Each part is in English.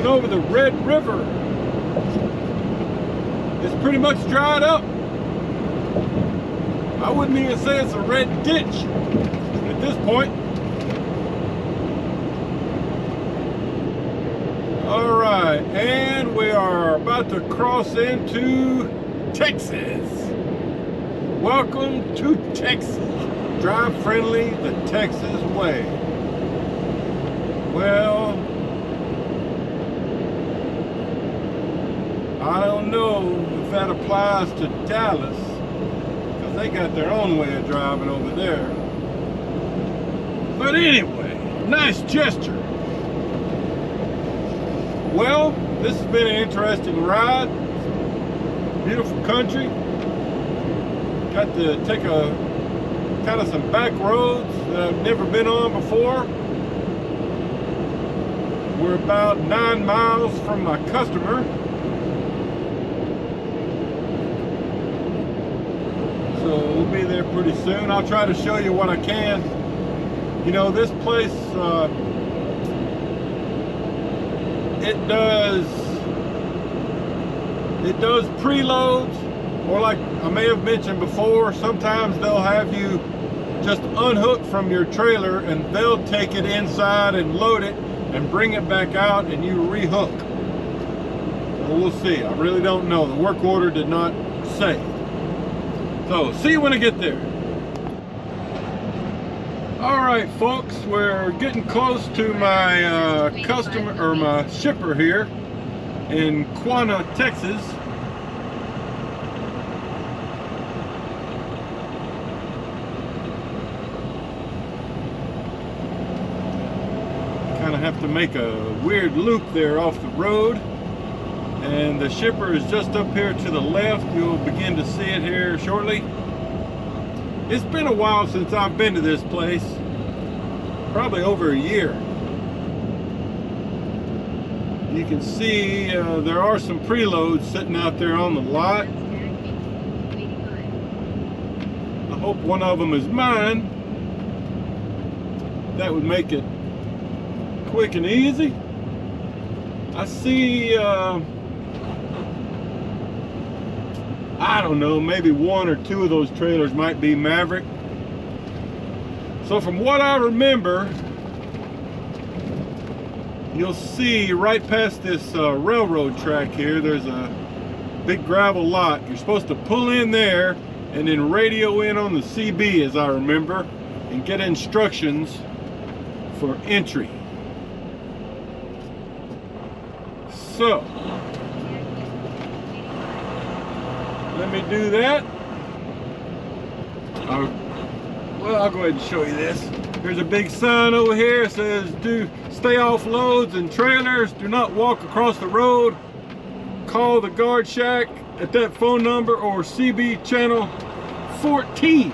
passing over the Red River. It's pretty much dried up. I wouldn't even say it's a red ditch at this point. All right, and we are about to cross into Texas. Welcome to Texas. Drive friendly the Texas way. Well, I don't know if that applies to Dallas, because they got their own way of driving over there. But anyway, nice gesture. Well, this has been an interesting ride. Beautiful country. Got to take a kind of some back roads that I've never been on before. We're about 9 miles from my customer. So we'll be there pretty soon. I'll try to show you what I can. You know, this place, it does preloads, or like I may have mentioned before, sometimes they'll have you just unhook from your trailer and they'll take it inside and load it and bring it back out and you rehook. Well, we'll see. I really don't know. The work order did not say. So see you when I get there. All right, folks, we're getting close to my customer, or my shipper here in Quanah, Texas. Kind of have to make a weird loop there off the road, and the shipper is just up here to the left. You'll begin to see it here shortly. It's been a while since I've been to this place, probably over a year. You can see there are some preloads sitting out there on the lot. I hope one of them is mine. That would make it quick and easy. I see, I don't know, maybe 1 or 2 of those trailers might be Maverick. So from what I remember, you'll see right past this railroad track here, there's a big gravel lot. You're supposed to pull in there and then radio in on the CB, as I remember, and get instructions for entry. So let me do that. Well, I'll go ahead and show you this. There's a big sign over here. It says, stay off loads and trailers. Do not walk across the road. Call the guard shack at that phone number or CB channel 14.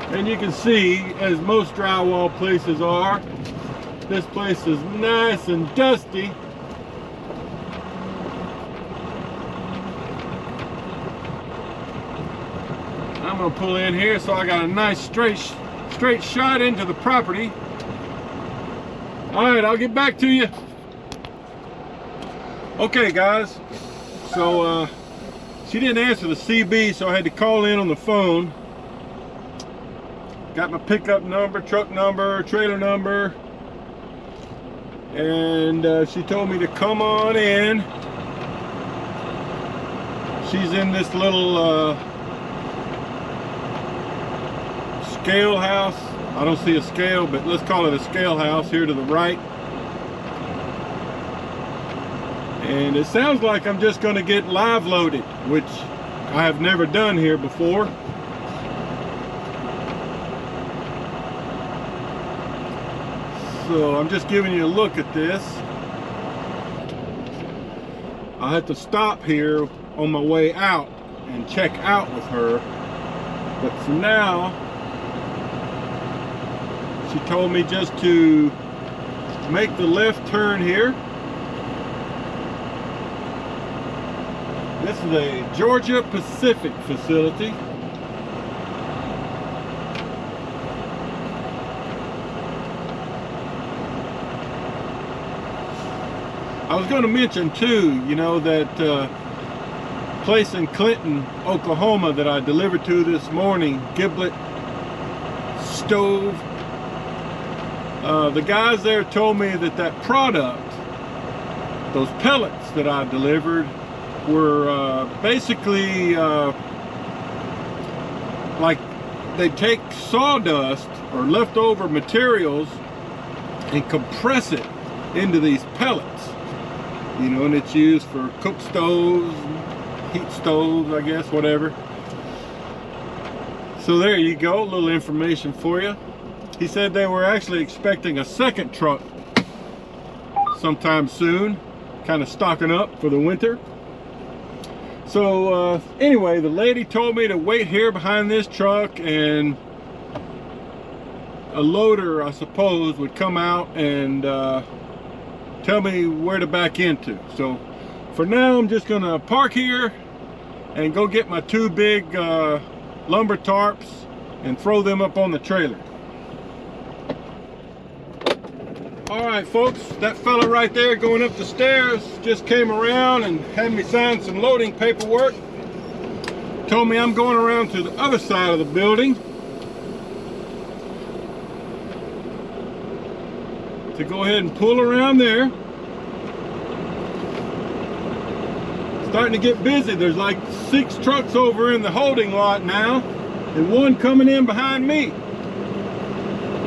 And you can see, as most drywall places are, this place is nice and dusty. I'm gonna pull in here so I got a nice straight shot into the property. All right, I'll get back to you. Okay, guys. So she didn't answer the CB, so I had to call in on the phone. Got my pickup number, truck number, trailer number. And she told me to come on in. She's in this little scale house. I don't see a scale, but let's call it a scale house here to the right. And it sounds like I'm just going to get live loaded, which I have never done here before. So I'm just giving you a look at this. I had to stop here on my way out and check out with her. But for now, she told me just to make the left turn here. This is a Georgia Pacific facility. I was going to mention too, you know, that place in Clinton, Oklahoma that I delivered to this morning, Giblet Stove. The guys there told me that that product, those pellets that I delivered, were basically like they take sawdust or leftover materials and compress it into these pellets, you know, and it's used for cook stoves, heat stoves, I guess, whatever. So there you go, a little information for you. He said they were actually expecting a second truck sometime soon, kind of stocking up for the winter. So anyway, the lady told me to wait here behind this truck, and a loader, I suppose, would come out and tell me where to back into. So for now, I'm just gonna park here and go get my two big lumber tarps and throw them up on the trailer. All right, folks, that fella right there going up the stairs just came around and had me sign some loading paperwork. Told me I'm going around to the other side of the building to go ahead and pull around there. Starting to get busy. There's like 6 trucks over in the holding lot now, and 1 coming in behind me.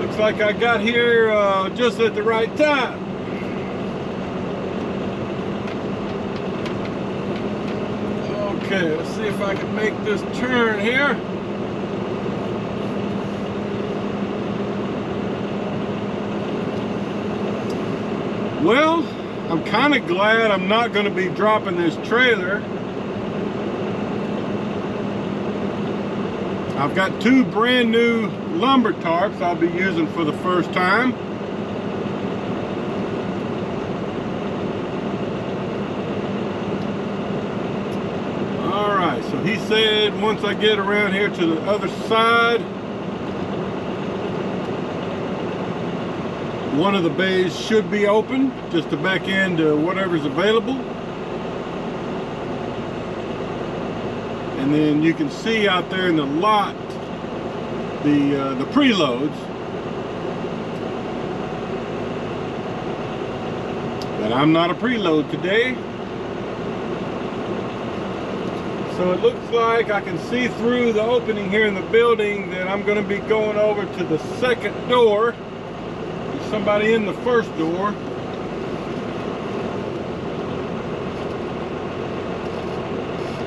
Looks like I got here just at the right time. Okay, let's see if I can make this turn here. Well, I'm kind of glad I'm not going to be dropping this trailer. I've got 2 brand new lumber tarps I'll be using for the first time. All right, so he said once I get around here to the other side, one of the bays should be open just to back into whatever's available. And then you can see out there in the lot the preloads. But I'm not a preload today. So it looks like I can see through the opening here in the building that I'm going to be going over to the second door. There's somebody in the first door.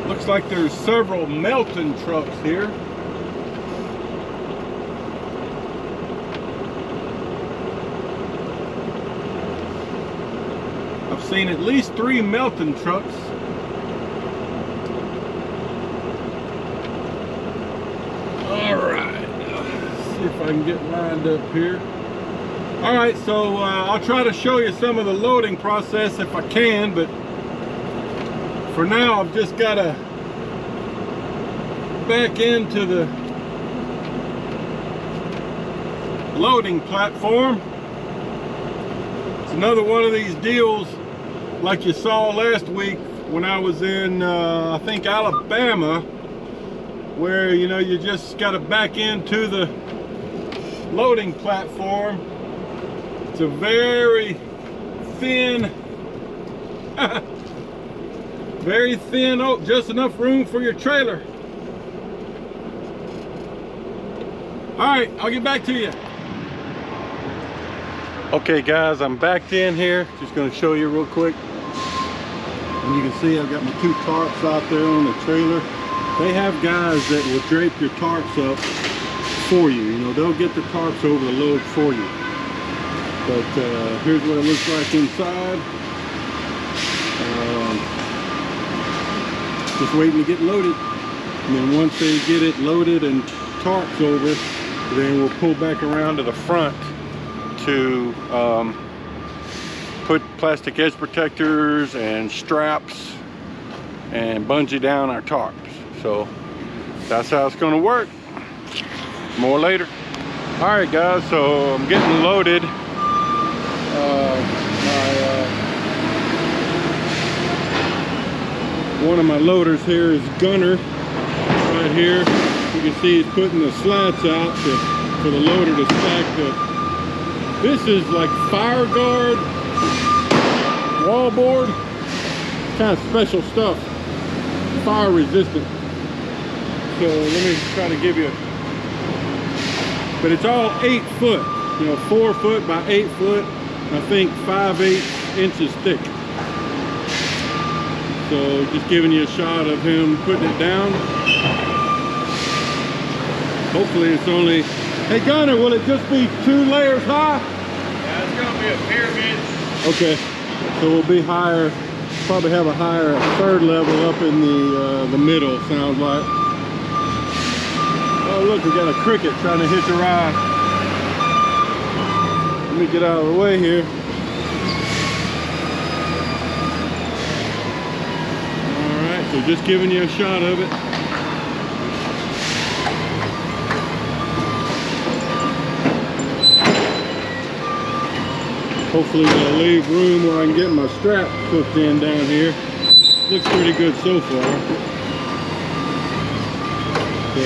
Looks like there's several melting trucks here. I've seen at least 3 melting trucks. All right, let's see if I can get lined up here. All right, so I'll try to show you some of the loading process if I can, but for now, I've just got to back into the loading platform. It's another one of these deals like you saw last week when I was in, I think, Alabama, where, you know, you just got to back into the loading platform. It's a very thin very thin oak, just enough room for your trailer. All right, I'll get back to you. Okay guys, I'm backed in here. Just gonna show you real quick. And you can see I've got my 2 tarps out there on the trailer. They have guys that will drape your tarps up for you. You know, they'll get the tarps over the load for you. But here's what it looks like inside. Just waiting to get loaded, and then once they get it loaded and tarps over, then we'll pull back around to the front to put plastic edge protectors and straps and bungee down our tarps. So that's how it's going to work. More later. All right guys, so I'm getting loaded. My One of my loaders here is Gunner right here. You can see he's putting the slats out for the loader to stack the. This is like fire guard wallboard, kind of special stuff, fire resistant. So let me try to give you, but it's all 8 foot, you know, 4 foot by 8 foot. I think 5/8 inches thick. So just giving you a shot of him putting it down. Hopefully it's only, hey Gunner, will it just be 2 layers high? Yeah, it's gonna be a pyramid. Okay, so we'll be higher, probably have a higher 3rd level up in the middle, sounds like. Oh look, we got a cricket trying to hitch a ride. Let me get out of the way here. Alright, so just giving you a shot of it. Hopefully they'll leave room where I can get my strap hooked in down here. Looks pretty good so far. So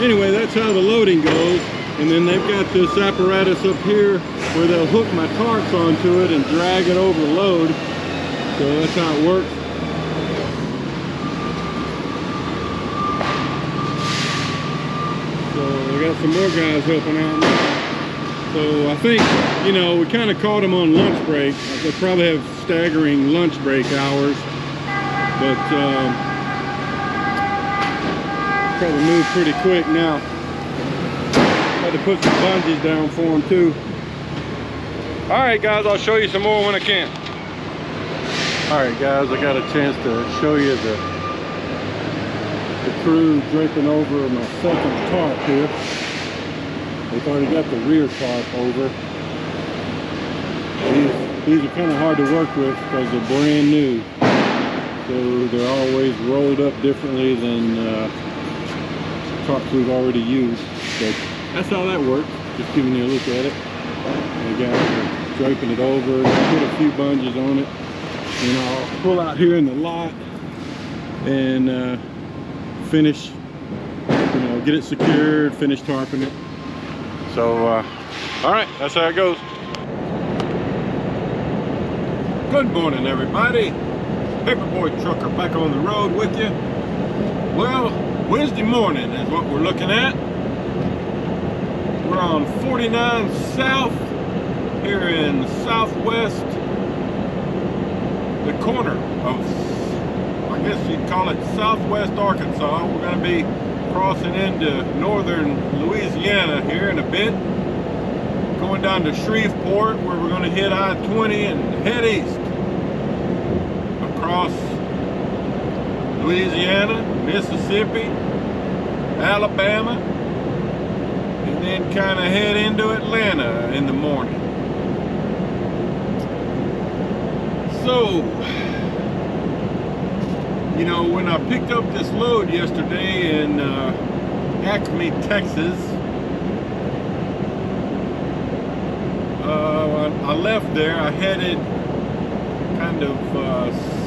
anyway, that's how the loading goes. And then they've got this apparatus up here where they'll hook my tarps onto it and drag it over the load. So that's how it works. So we got some more guys helping out now. So I think, you know, we kind of caught them on lunch break. They probably have staggering lunch break hours. But probably move pretty quick now. Had to put some bungees down for them too. All right guys, I'll show you some more when I can. All right guys, I got a chance to show you the crew draping over my 2nd tarp here. They've already got the rear tarp over. These are kind of hard to work with because they're brand new. So they're always rolled up differently than tarps we've already used. But that's how that works. Just giving you a look at it. The guys are draping it over, put a few bungees on it, and I'll pull out here in the lot and finish, you know, get it secured, finish tarping it. So, all right, that's how it goes. Good morning, everybody. Paperboy Trucker back on the road with you. Well, Wednesday morning is what we're looking at. We're on 49 South here in southwest, the corner of, I guess you'd call it southwest Arkansas. We're going to be crossing into northern Louisiana here in a bit. Going down to Shreveport where we're going to hit I-20 and head east. Across Louisiana, Mississippi, Alabama, and then kind of head into Atlanta in the morning. So, you know, when I picked up this load yesterday in Acme, Texas, I left there. I headed kind of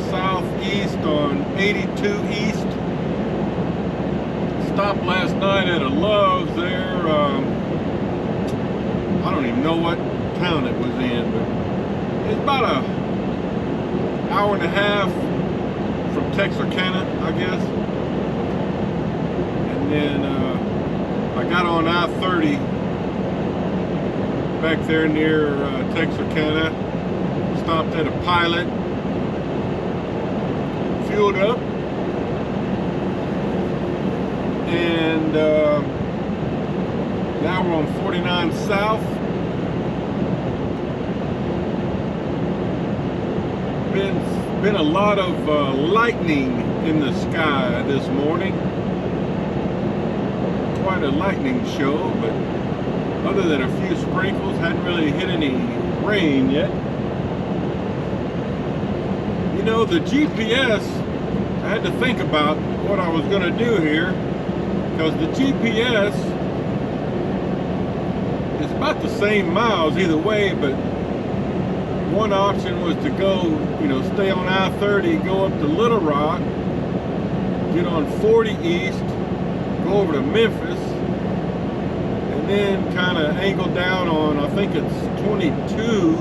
southeast on 82 East. Stopped last night at a Love's there. I don't even know what town it was in, but it's about a hour and a half from Texarkana, I guess. And then I got on I-30 back there near Texarkana. Stopped at a Pilot, fueled up, and now we're on 49 South. Been a lot of lightning in the sky this morning. Quite a lightning show, but other than a few sprinkles, hadn't really hit any rain yet. You know, the GPS, I had to think about what I was going to do here, because the GPS is about the same miles either way, but one option was to go, stay on I-30, go up to Little Rock, get on 40 East, go over to Memphis, and then kind of angle down on, I think it's 22,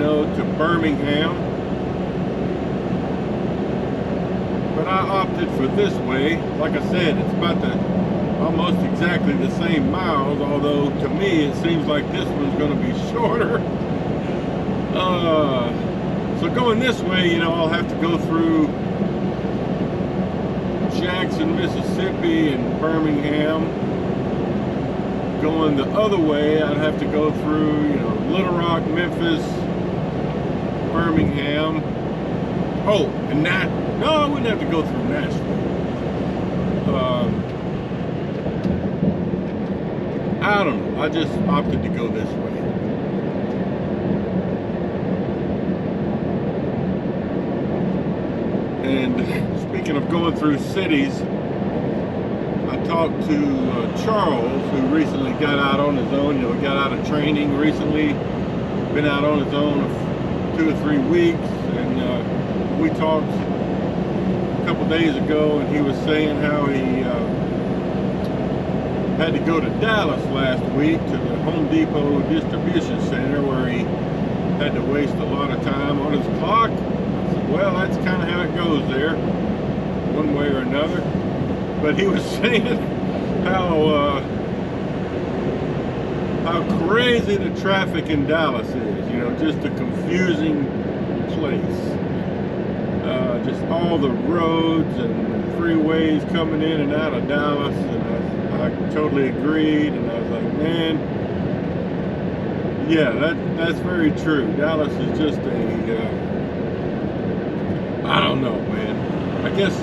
to Birmingham. But I opted for this way. Like I said, it's about almost exactly the same miles, although to me it seems like this one's going to be shorter. So going this way, I'll have to go through Jackson, Mississippi and Birmingham. Going the other way, I'd have to go through, Little Rock, Memphis, Birmingham. Oh, and no, I wouldn't have to go through Nashville. I don't know. I just opted to go this way. And speaking of going through cities, I talked to Charles, who recently got out on his own. Got out of training recently, been out on his own 2 or 3 weeks, and we talked a couple days ago, and he was saying how he had to go to Dallas last week to the Home Depot distribution center, where he had to waste a lot of time on his clock. I said, well, that's kind of how it goes there, one way or another. But he was saying how crazy the traffic in Dallas is, just a confusing place. Just all the roads and freeways coming in and out of Dallas, and I totally agreed, and I was like, man, yeah, that's very true. Dallas is just I don't know, man. I guess,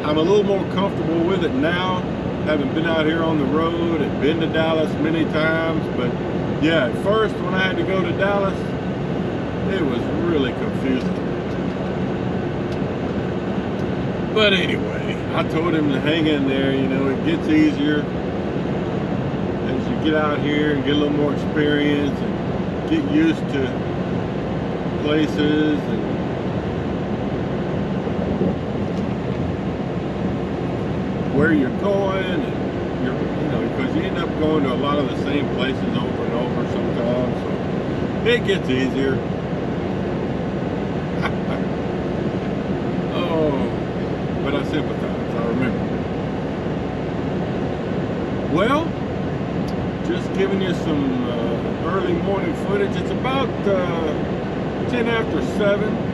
I'm a little more comfortable with it now, having been out here on the road and been to Dallas many times. But yeah, at first when I had to go to Dallas, it was really confusing. But anyway, I told him to hang in there. It gets easier as you get out here and get a little more experience and get used to places and where you're going, and because you end up going to a lot of the same places over and over sometimes, so it gets easier. Oh, but I sympathize, I remember. Well, just giving you some early morning footage. It's about 10 after 7.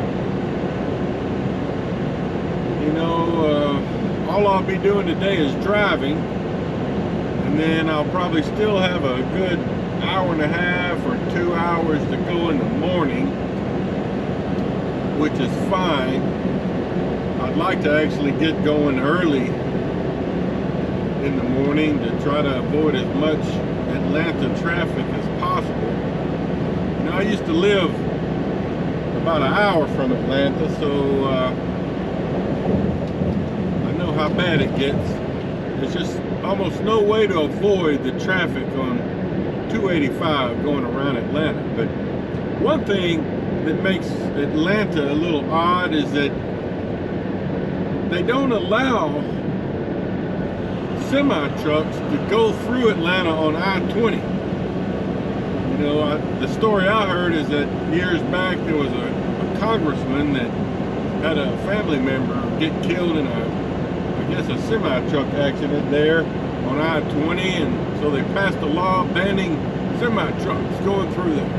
All I'll be doing today is driving, and then I'll probably still have a good hour and a half or 2 hours to go in the morning, which is fine. I'd like to actually get going early in the morning to try to avoid as much Atlanta traffic as possible. I used to live about an hour from Atlanta, so how bad it gets. There's just almost no way to avoid the traffic on 285 going around Atlanta. But one thing that makes Atlanta a little odd is that they don't allow semi-trucks to go through Atlanta on I-20. The story I heard is that years back there was a congressman that had a family member get killed in a semi-truck accident there on I-20, and so they passed a law banning semi-trucks going through there.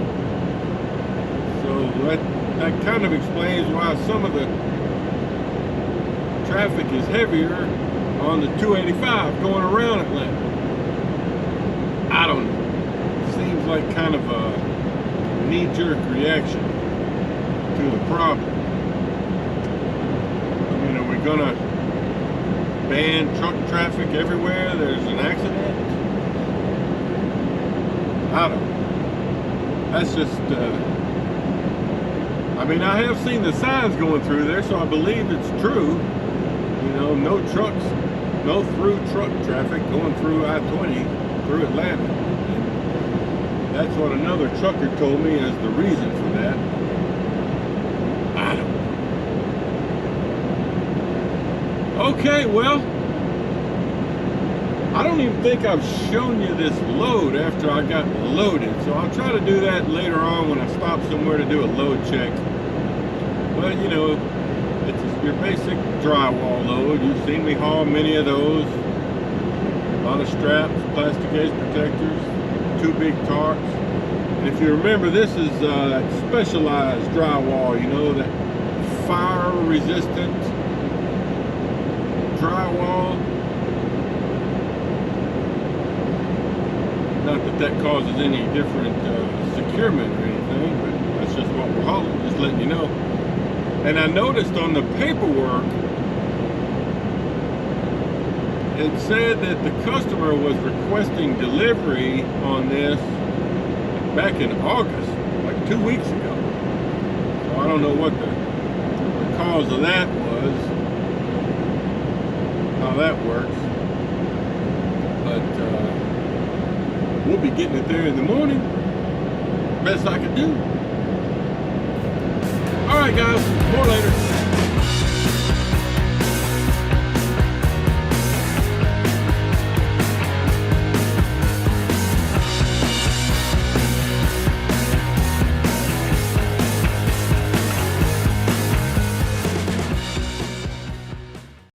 So that kind of explains why some of the traffic is heavier on the 285 going around Atlanta. I don't know. It seems like kind of a knee-jerk reaction to the problem. Are we gonna ban truck traffic everywhere there's an accident? I don't know. That's just, I have seen the signs going through there, so I believe it's true. No trucks, no through truck traffic going through I-20 through Atlanta. And That's what another trucker told me as the reason for that. I don't know. Okay, well, I don't even think I've shown you this load after I got loaded, so I'll try to do that later on when I stop somewhere to do a load check. But you know, it's your basic drywall load. You've seen me haul many of those. A lot of straps, plastic edge protectors, 2 big tarps. And if you remember, this is specialized drywall, you know, that fire resistant drywall. Not that that causes any different securement or anything, but that's just what we're hauling, just letting you know. And I noticed on the paperwork, it said that the customer was requesting delivery on this back in August, like 2 weeks ago. So I don't know what the cause of that was, how that works. But we'll be getting it there in the morning. Best I could do. All right, guys, more later.